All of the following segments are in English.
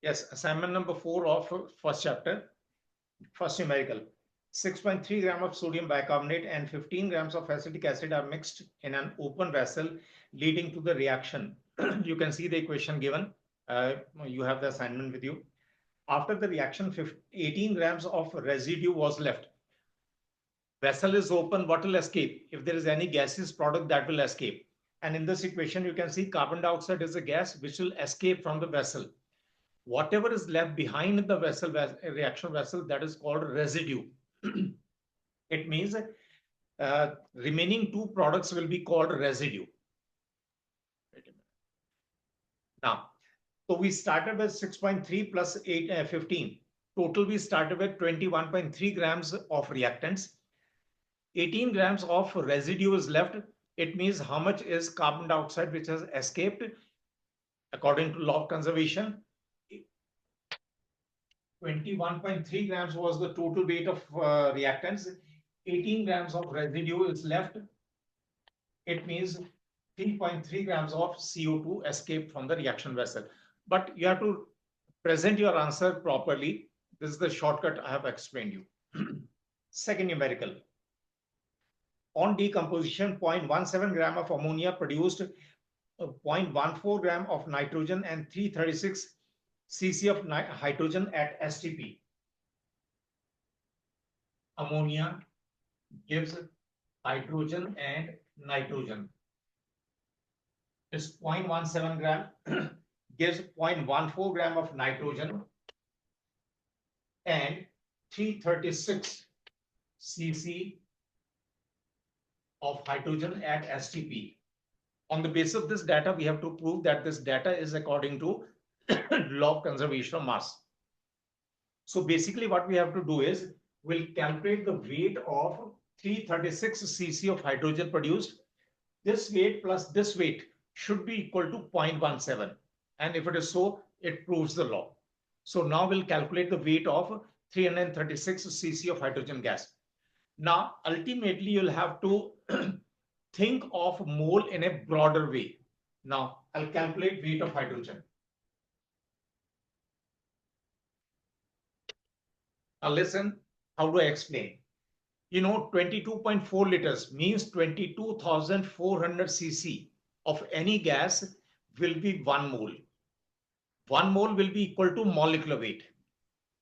Yes, assignment number 4 of first chapter, first numerical. 6.3 gram of sodium bicarbonate and 15 grams of acetic acid are mixed in an open vessel, leading to the reaction. You can see the equation given. You have the assignment with you. After the reaction, 18 grams of residue was left. Vessel is open, what will escape? If there is any gaseous product, that will escape. And in this equation, you can see carbon dioxide is a gas which will escape from the vessel. Whatever is left behind the vessel, reaction vessel, that is called residue. It means remaining two products will be called residue. Now, so we started with 6.3 plus 15. Total we started with 21.3 grams of reactants. 18 grams of residue is left. It means how much is carbon dioxide which has escaped according to law of conservation. 21.3 grams was the total weight of reactants. 18 grams of residue is left. It means 3.3 grams of CO2 escaped from the reaction vessel. But you have to present your answer properly. This is the shortcut I have explained you. Second numerical. On decomposition, 0.17 gram of ammonia produced 0.14 gram of nitrogen and 336 cc of hydrogen at STP. Ammonia gives hydrogen and nitrogen. Is 0.17 gram gives 0.14 gram of nitrogen and 336 cc of hydrogen at STP. On the basis of this data, we have to prove that this data is according to law of conservation of mass. So basically what we have to do is we'll calculate the weight of 336 cc of hydrogen produced. This weight plus this weight should be equal to 0.17. And if it is so, it proves the law. So now we'll calculate the weight of 336 cc of hydrogen gas. Now, ultimately, you'll have to think of mole in a broader way. Now, I'll calculate weight of hydrogen. Now, listen, how do I explain? You know, 22.4 liters means 22,400 cc of any gas will be 1 mole. 1 mole will be equal to molecular weight.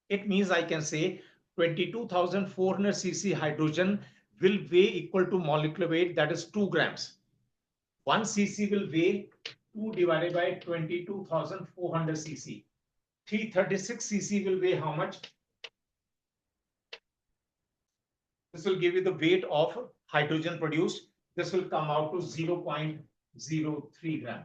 It means I can say 22,400 cc hydrogen will weigh equal to molecular weight, that is 2 grams. 1 cc will weigh 2 divided by 22,400 cc. 336 cc will weigh how much? This will give you the weight of hydrogen produced. This will come out to 0.03 gram.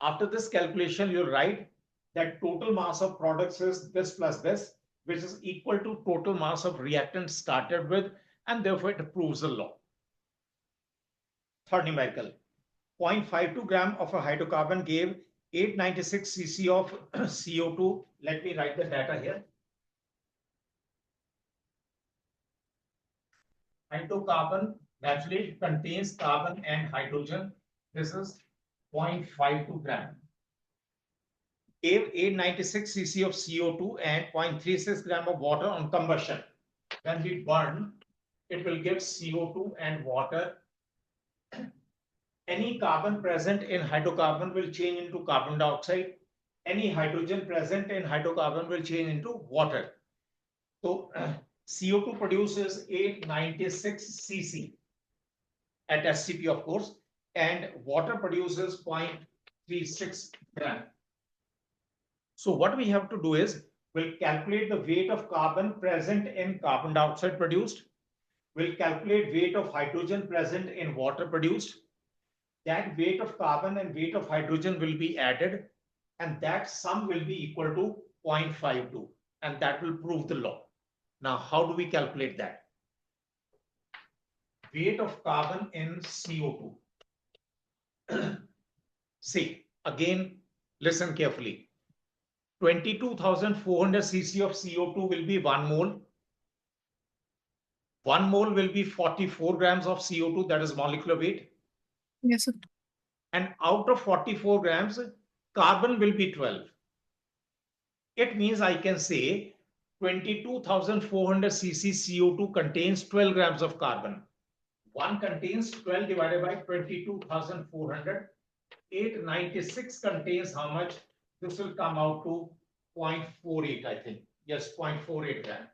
After this calculation, you'll write that total mass of products is this plus this, which is equal to total mass of reactant started with, and therefore it proves the law. Third numerical. 0.52 gram of a hydrocarbon gave 896 cc of CO2. Let me write the data here. Hydrocarbon naturally contains carbon and hydrogen. This is 0.52 gram. Gave 896 cc of CO2 and 0.36 gram of water on combustion. When we burn, it will give CO2 and water. Any carbon present in hydrocarbon will change into carbon dioxide. Any hydrogen present in hydrocarbon will change into water. So CO2 produces 896 cc at STP, of course, and water produces 0.36 gram. So what we have to do is we'll calculate the weight of carbon present in carbon dioxide produced. We'll calculate weight of hydrogen present in water produced. That weight of carbon and weight of hydrogen will be added, and that sum will be equal to 0.52, and that will prove the law. Now, how do we calculate that? Weight of carbon in CO2. See, again, listen carefully. 22,400 cc of CO2 will be 1 mole. 1 mole will be 44 grams of CO2, that is molecular weight. Yes, sir. And out of 44 grams, carbon will be 12. It means I can say 22,400 cc CO2 contains 12 grams of carbon. 1 contains 12 divided by 22,400. 896 contains how much? This will come out to 0.48, I think. Yes, 0.48 gram.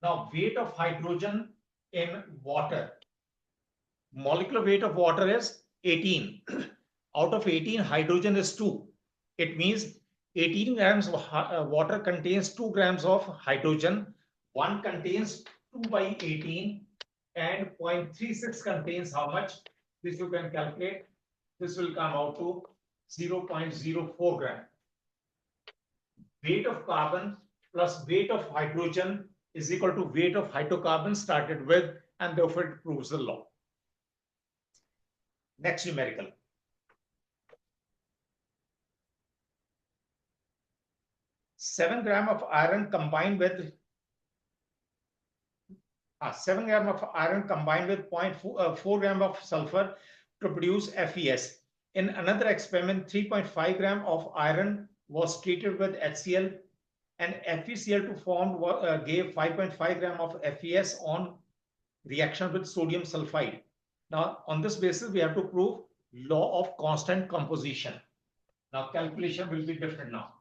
Now, weight of hydrogen in water. Molecular weight of water is 18. Out of 18, hydrogen is 2. It means 18 grams of water contains 2 grams of hydrogen. 1 contains 2 by 18 and 0.36 contains how much? This you can calculate. This will come out to 0.04 gram. Weight of carbon plus weight of hydrogen is equal to weight of hydrocarbon started with, and therefore it proves the law. Next numerical. Seven gram of iron combined with 7 gram of iron combined with 0.4 gram of sulfur to produce FeS. In another experiment, 3.5 gram of iron was treated with HCl, and FeCl2 formed gave 5.5 gram of FeS on reaction with sodium sulfide. Now, on this basis, we have to prove law of constant composition. Now, calculation will be different now.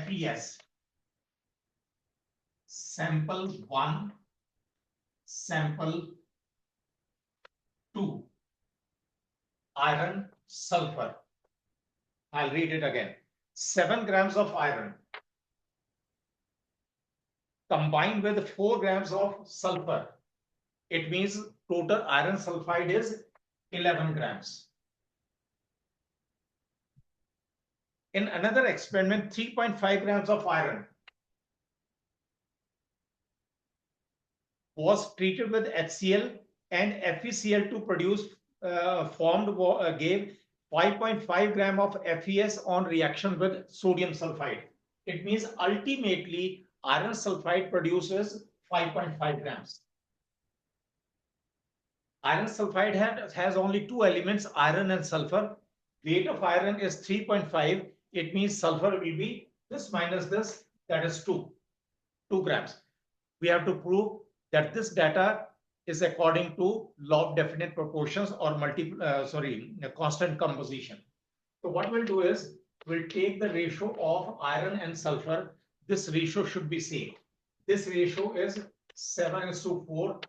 FeS, sample 1, sample 2, iron, sulfur. I'll read it again. 7 grams of iron combined with 4 grams of sulfur. It means total iron sulfide is 11 grams. In another experiment, 3.5 grams of iron was treated with HCl, and FeCl2 produced gave 5.5 gram of FeS on reaction with sodium sulfide. It means ultimately iron sulfide produces 5.5 grams. Iron sulfide has only 2 elements, iron and sulfur. Weight of iron is 3.5. It means sulfur will be this minus this, that is 2 grams. We have to prove that this data is according to law of definite proportions or constant composition. So what we'll do is we'll take the ratio of iron and sulfur. This ratio should be same. This ratio is 7:4.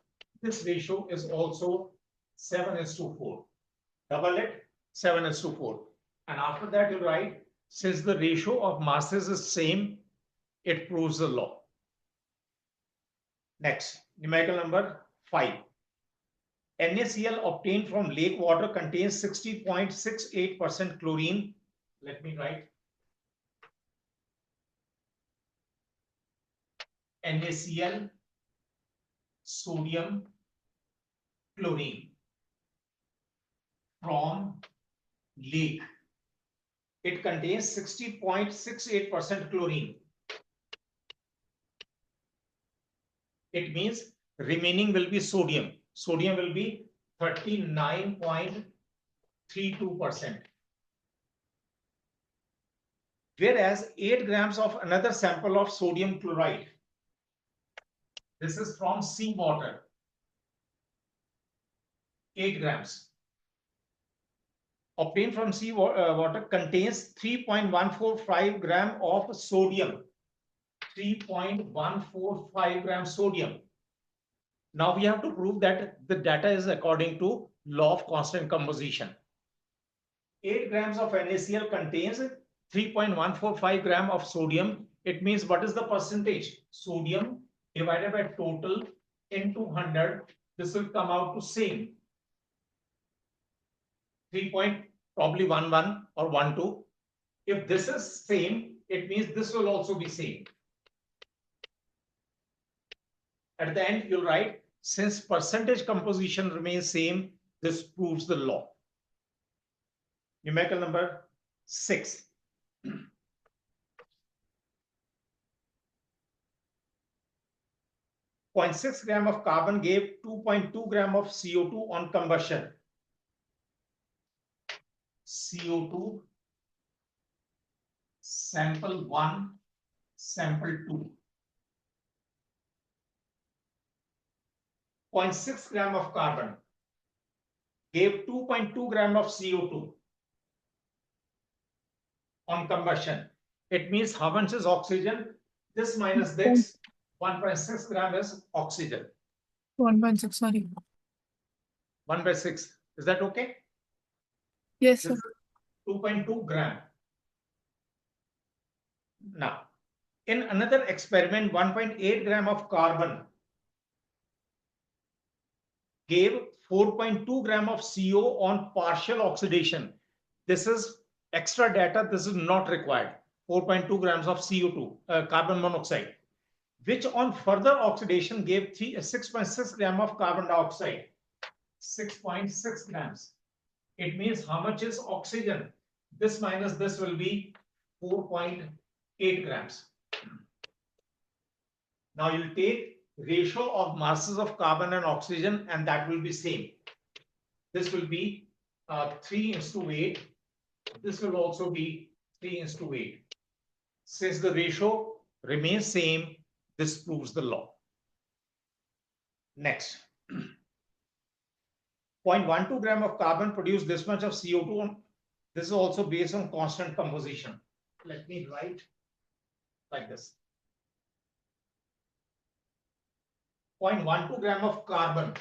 This ratio is also 7:4. Double it, 7:4. And after that, you write, since the ratio of masses is same, it proves the law. Next, numerical number 5. NaCl obtained from lake water contains 60.68% chlorine. Let me write. NaCl, sodium, chlorine from lake. It contains 60.68% chlorine. It means remaining will be sodium. Sodium will be 39.32%. Whereas 8 grams of another sample of sodium chloride. This is from seawater. 8 grams. Obtained from seawater contains 3.145 gram of sodium. 3.145 gram sodium. Now we have to prove that the data is according to law of constant composition. 8 grams of NaCl contains 3.145 gram of sodium. It means what is the percentage? Sodium divided by total into 100. This will come out to same. 3.11 or 12. If this is same, it means this will also be same. At the end, you'll write, since percentage composition remains same, this proves the law. Numerical number 6. 0.6 gram of carbon gave 2.2 gram of CO2 on combustion. CO2 sample 1, sample 2. 0.6 gram of carbon gave 2.2 gram of CO2 on combustion. It means how much is oxygen? This minus this, 1.6 gram is oxygen. 1.6, sorry. 1/6. Is that okay? Yes, sir. 2.2 gram. Now, in another experiment, 1.8 gram of carbon gave 4.2 gram of CO on partial oxidation. This is extra data. This is not required. 4.2 grams of CO2, carbon monoxide, which on further oxidation gave 6.6 gram of carbon dioxide. 6.6 grams. It means how much is oxygen? This minus this will be 4.8 grams. Now you'll take ratio of masses of carbon and oxygen, and that will be same. This will be 3:8. This will also be 3:8. Since the ratio remains same, this proves the law. Next. 0.12 gram of carbon produced this much of CO2. This is also based on constant composition. Let me write like this. 0.12 gram of carbon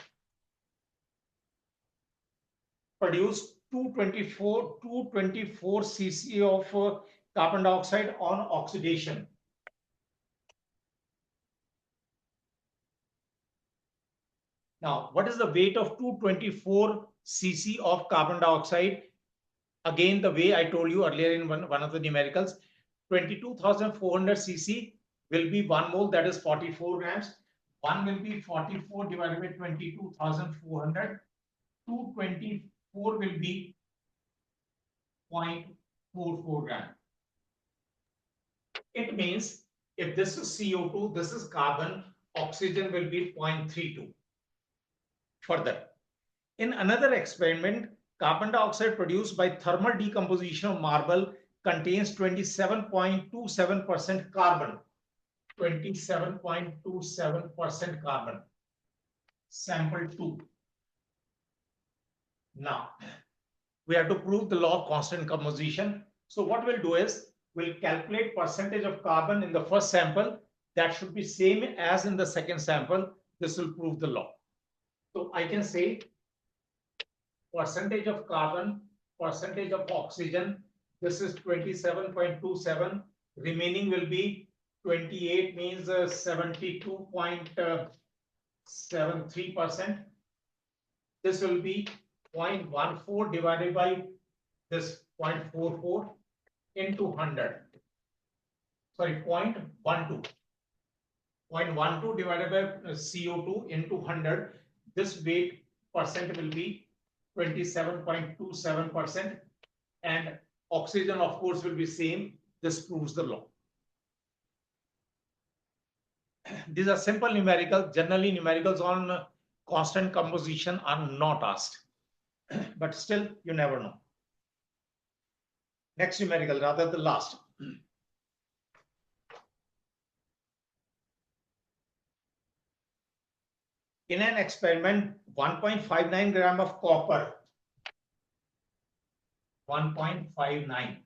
produced 224 cc of carbon dioxide on oxidation. Now, what is the weight of 224 cc of carbon dioxide? Again, the way I told you earlier in one of the numericals, 22,400 cc will be 1 mole, that is 44 grams. 1 will be 44 divided by 22,400. 224 will be 0.44 gram. It means if this is CO2, this is carbon, oxygen will be 0.32. Further, in another experiment, carbon dioxide produced by thermal decomposition of marble contains 27.27% carbon. 27.27% carbon. Sample 2. Now, we have to prove the law of constant composition. So what we'll do is, we'll calculate percentage of carbon in the first sample. That should be same as in the second sample. This will prove the law. So I can say percentage of carbon, percentage of oxygen. This is 27.27. Remaining will be 28, means 72.73%. This will be 0.14 divided by this 0.44 into 100. Sorry, 0.12. 0.12 divided by CO2 into 100. This weight percent will be 27.27%, and oxygen of course will be same. This proves the law. These are simple numericals. Generally, numericals on constant composition are not asked, but still you never know. Next numerical, rather the last. In an experiment, 1.59 gram of copper, 1.59,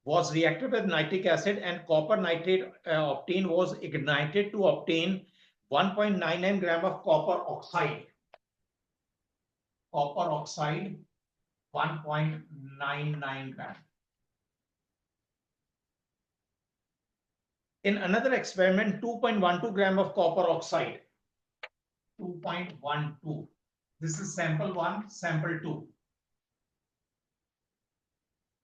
was reacted with nitric acid, and copper nitrate obtained was ignited to obtain 1.99 gram of copper oxide. Copper oxide, 1.99 gram. In another experiment, 2.12 gram of copper oxide. 2.12. This is sample 1, sample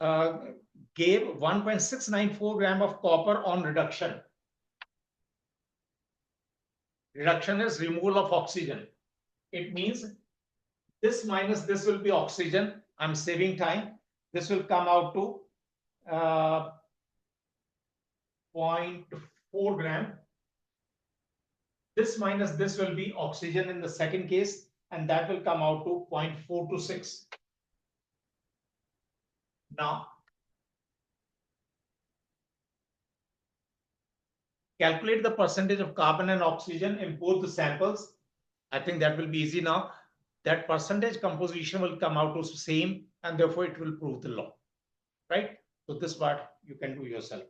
2. Gave 1.694 gram of copper on reduction. Reduction is removal of oxygen. It means this minus this will be oxygen. I'm saving time. This will come out to 0.4 gram. This minus this will be oxygen in the second case, and that will come out to 0.426. Now, calculate the percentage of carbon and oxygen in both the samples. I think that will be easy now. That percentage composition will come out to same, and therefore it will prove the law, right? So this part you can do yourself.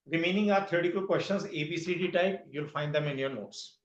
Remaining are theoretical questions, A, B, C, D type. You'll find them in your notes.